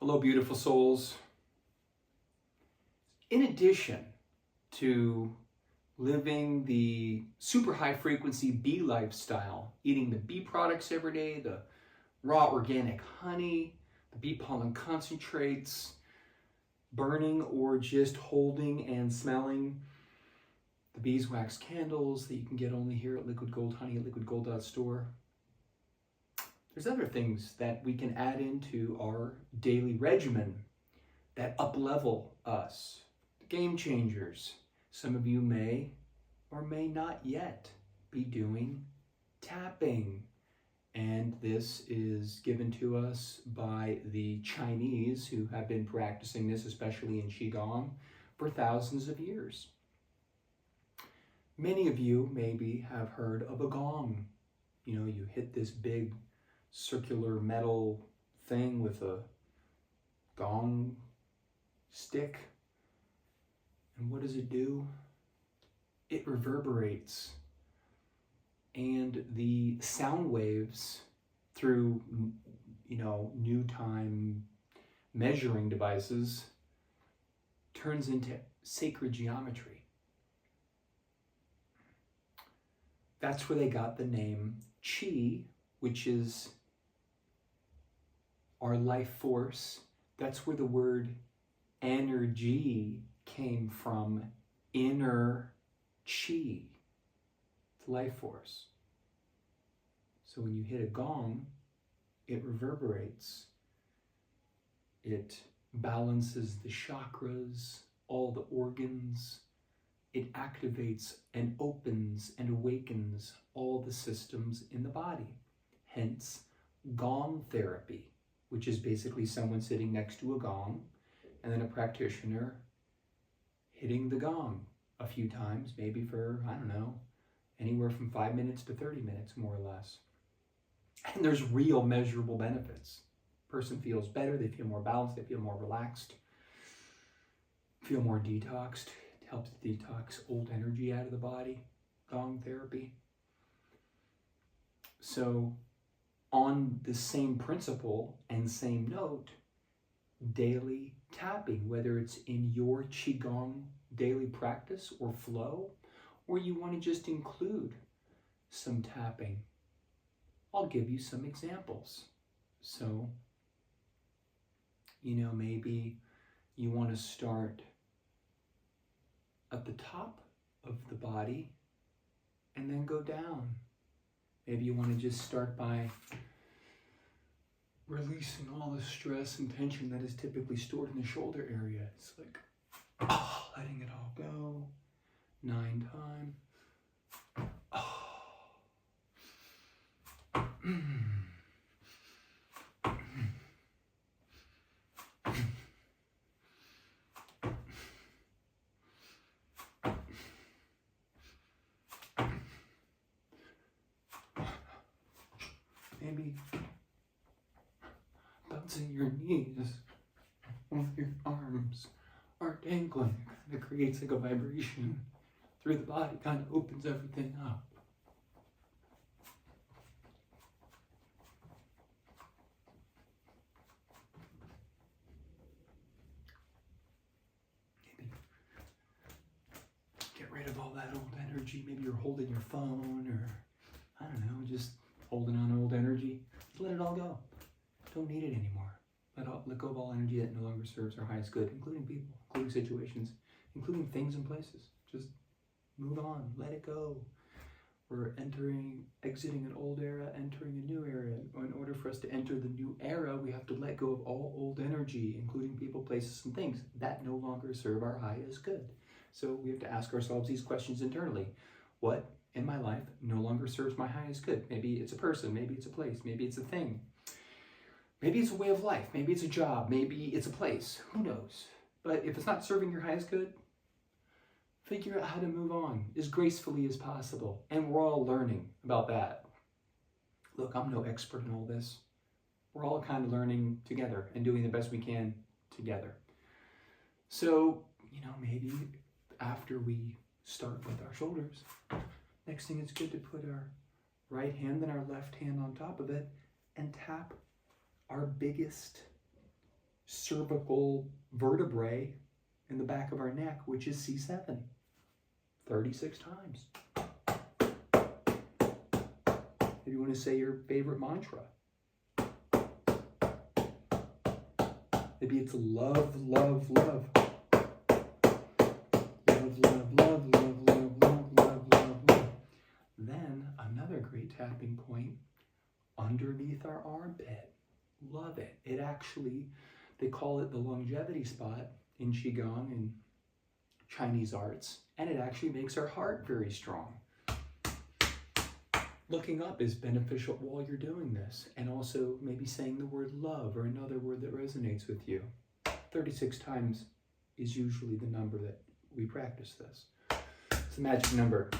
Hello, beautiful souls. In addition to living the super high frequency bee lifestyle, eating the bee products every day, the raw organic honey, the bee pollen concentrates, burning or just holding and smelling the beeswax candles that you can get only here at Liquid Gold Honey at liquidgold.store. There's other things that we can add into our daily regimen that up-level us. The game changers. Some of you may or may not yet be doing tapping. And this is given to us by the Chinese, who have been practicing this, especially in Qi Gong, for thousands of years. Many of you maybe have heard of a gong. You know, you hit this big circular metal thing with a gong stick. And what does it do? It reverberates. And the sound waves through, new time measuring devices turns into sacred geometry. That's where they got the name Qi, which is our life force. That's where the word energy came from, inner Qi, the life force. So when you hit a gong, it reverberates. It balances the chakras, all the organs. It activates and opens and awakens all the systems in the body. Hence, gong therapy, which is basically someone sitting next to a gong and then a practitioner hitting the gong a few times, maybe for, anywhere from 5 minutes to 30 minutes, more or less. And there's real measurable benefits. Person feels better, they feel more balanced, they feel more relaxed, feel more detoxed. It helps to detox old energy out of the body, gong therapy. So on the same principle and same note, daily tapping, whether it's in your Qigong daily practice or flow, or you want to just include some tapping, I'll give you some examples. So, maybe you want to start at the top of the body and then go down. Maybe you want to just start by releasing all the stress and tension that is typically stored in the shoulder area. It's like, letting it all go. 9 times. Maybe bouncing your knees while your arms are dangling. It creates like a vibration through the body, kind of opens everything up. Maybe get rid of all that old energy. Maybe you're holding your phone or, just holding on old energy. Just let it all go. Don't need it anymore. Let go of all energy that no longer serves our highest good, including people, including situations, including things and places. Just move on, let it go. We're exiting an old era, entering a new era. In order for us to enter the new era, we have to let go of all old energy, including people, places, and things that no longer serve our highest good. So we have to ask ourselves these questions internally. What in my life no longer serves my highest good? Maybe it's a person, maybe it's a place, maybe it's a thing. Maybe it's a way of life, maybe it's a job, maybe it's a place, who knows? But if it's not serving your highest good, figure out how to move on as gracefully as possible. And we're all learning about that. Look, I'm no expert in all this. We're all kind of learning together and doing the best we can together. So, maybe after we start with our shoulders, next thing it's good to put our right hand and our left hand on top of it and tap our biggest cervical vertebrae in the back of our neck, which is C7. 36 times. If you want to say your favorite mantra. Maybe it's love, love, love. Love, love, love, love, love, love, love, love, love. Then another great tapping point underneath our armpit. Love it. It actually, they call it the longevity spot in Qi Gong and Chinese arts, and it actually makes our heart very strong. Looking up is beneficial while you're doing this, and also maybe saying the word love or another word that resonates with you. 36 times is usually the number that we practice this. It's a magic number.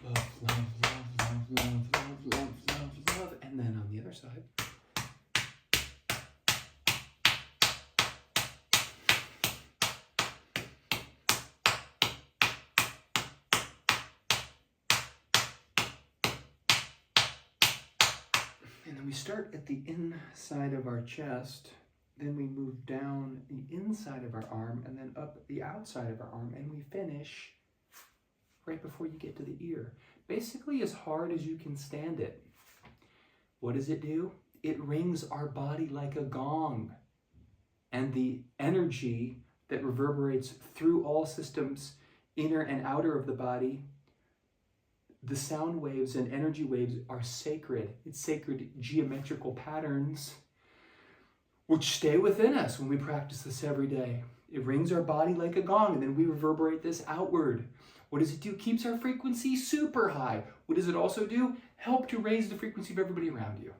Love, love, love, love, love, love, love, love, love. And then on the other side. And then we start at the inside of our chest, then we move down the inside of our arm, and then up the outside of our arm, and we finish right before you get to the ear. Basically as hard as you can stand it. What does it do? It rings our body like a gong. And the energy that reverberates through all systems, inner and outer of the body, the sound waves and energy waves are sacred. It's sacred geometrical patterns which stay within us when we practice this every day. It rings our body like a gong, and then we reverberate this outward. What does it do? Keeps our frequency super high. What does it also do? Help to raise the frequency of everybody around you.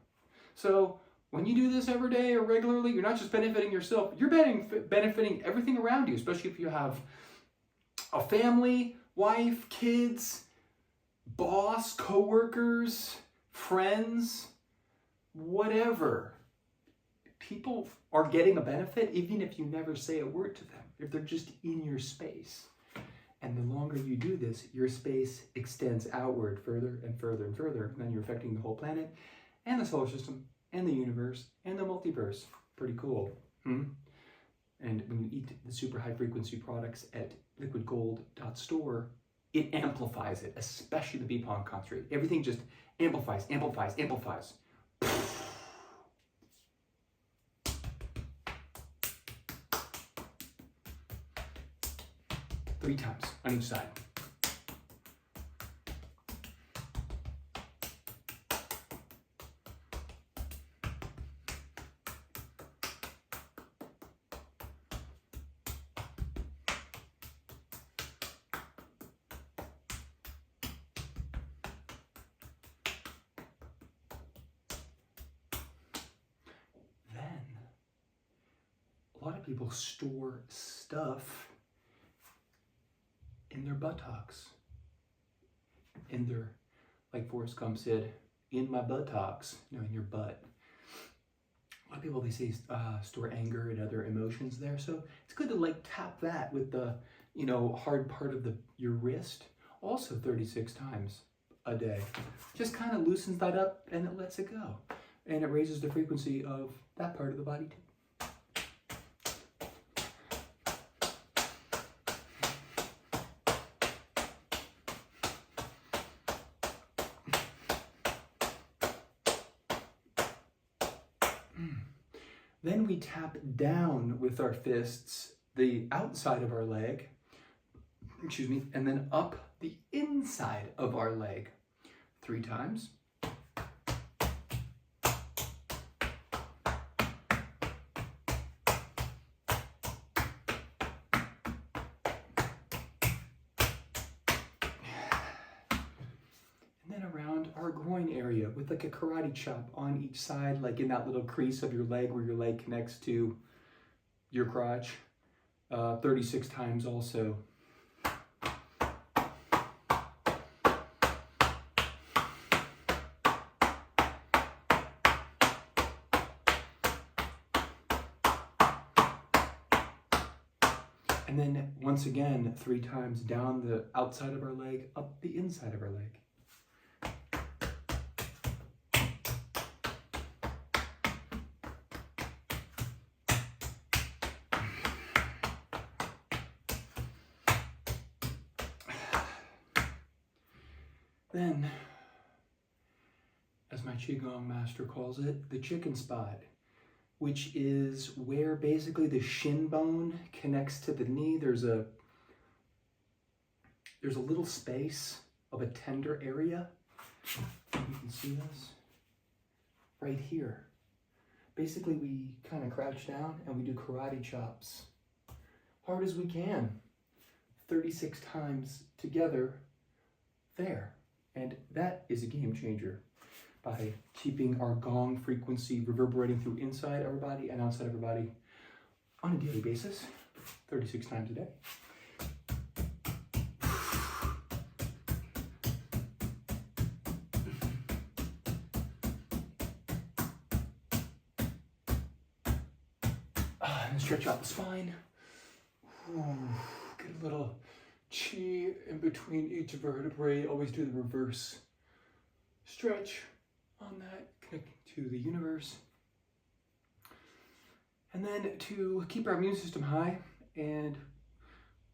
So when you do this every day or regularly, you're not just benefiting yourself, you're benefiting everything around you, especially if you have a family, wife, kids, boss, co-workers, friends, whatever. People are getting a benefit even if you never say a word to them, if they're just in your space. And the longer you do this, your space extends outward further and further and further. And then you're affecting the whole planet and the solar system and the universe and the multiverse. Pretty cool. And when you eat the super high frequency products at liquidgold.store, it amplifies it, especially the bee pollen concentrate. Everything just amplifies, amplifies, amplifies. 3 times on each side. A lot of people store stuff in their buttocks. In their, like Forrest Gump said, in my buttocks, in your butt. A lot of people, they say, store anger and other emotions there. So it's good to tap that with the, hard part of your wrist. Also 36 times a day. Just kind of loosens that up and it lets it go. And it raises the frequency of that part of the body too. Then we tap down with our fists the outside of our leg, and then up the inside of our leg 3 times. Our groin area with a karate chop on each side, in that little crease of your leg where your leg connects to your crotch, 36 times also. And then once again, 3 times down the outside of our leg, up the inside of our leg. Then, as my Qi Gong master calls it, the chicken spot, which is where basically the shin bone connects to the knee. There's a little space of a tender area. You can see this right here. Basically, we kind of crouch down and we do karate chops. Hard as we can. 36 times together there. And that is a game changer by keeping our gong frequency reverberating through inside our body and outside of our body on a daily basis, 36 times a day. And stretch out the spine. Get a little chi in between each vertebrae. Always do the reverse stretch on that, connecting to the universe. And then to keep our immune system high and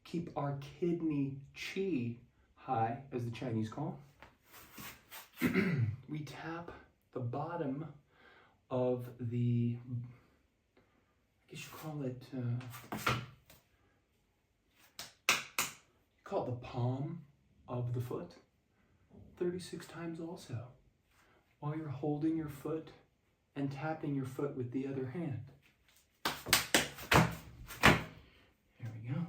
keep our kidney chi high, as the Chinese call, we tap the bottom of the, I guess you call it, the palm of the foot 36 times also, while you're holding your foot and tapping your foot with the other hand. There we go.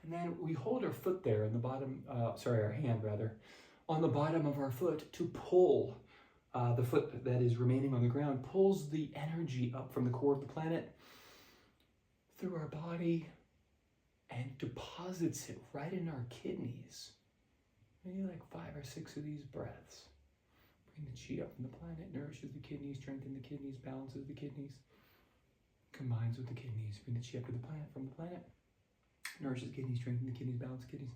And then we hold our foot there in the bottom, our hand rather, on the bottom of our foot to pull the foot that is remaining on the ground, pulls the energy up from the core of the planet through our body and deposits it right in our kidneys. Maybe like 5 or 6 of these breaths. Bring the chi up from the planet, nourishes the kidneys, strengthens the kidneys, balances the kidneys, combines with the kidneys. Bring the chi up to the planet, from the planet, nourishes the kidneys, strengthens the kidneys, balances the kidneys,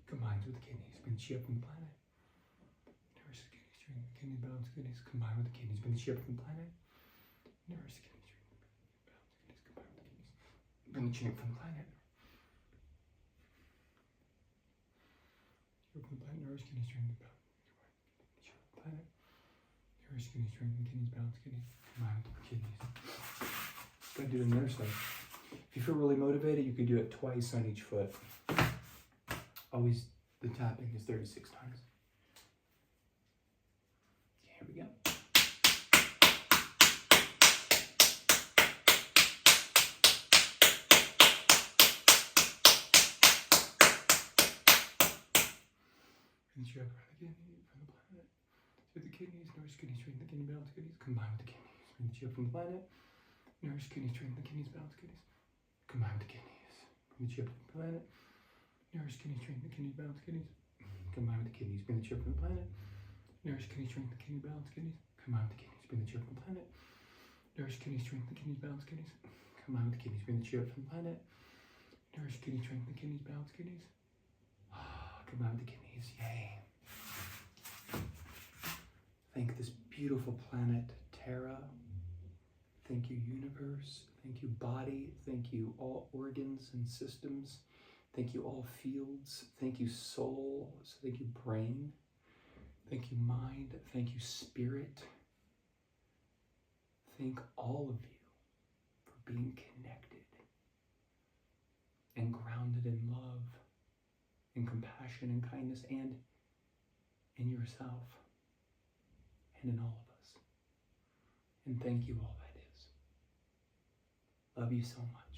combines with the kidneys. Bring the chi up from the planet, nourishes the kidneys, strengthens the kidneys, balances the kidneys, combine with the kidneys. Bring the chi up from the planet, nourishes the kidneys, bring the chin up from the planet. From the planet, nourish kidneys, strengthen the planet. Nourish kidneys, strengthen the kidneys, balance kidneys. Combine with the kidneys. Gotta do it on the other side. If you feel really motivated, you can do it twice on each foot. Always, the tapping is 36 times. Here we go. Reach up again from the planet to the kidneys, nourish kidneys, strengthen the kidney, balance kidneys, combine with the kidneys. Reach up from the planet, nourish kidneys, strengthen the kidneys, balance kidneys, combine with the kidneys. Reach up from the planet, nourish kidneys, strengthen the kidneys, balance kidneys, combine with the kidneys. Bring the chi up from the planet, nourish kidneys, strengthen the kidney, balance kidneys, combine with the kidneys. Bring the chi up from the planet, nourish kidneys, strengthen the kidneys, balance kidneys, combine with the kidneys. Bring the chi up from the planet, nourish kidneys, strengthen the kidneys, balance kidneys, combine with the kidneys. Yay. Thank this beautiful planet, Terra. Thank you, universe. Thank you, body. Thank you, all organs and systems. Thank you, all fields. Thank you, soul. So thank you, brain. Thank you, mind. Thank you, spirit. Thank all of you for being connected and grounded in love, in compassion and kindness, and in yourself, and in all of us. And thank you, all that is. Love you so much.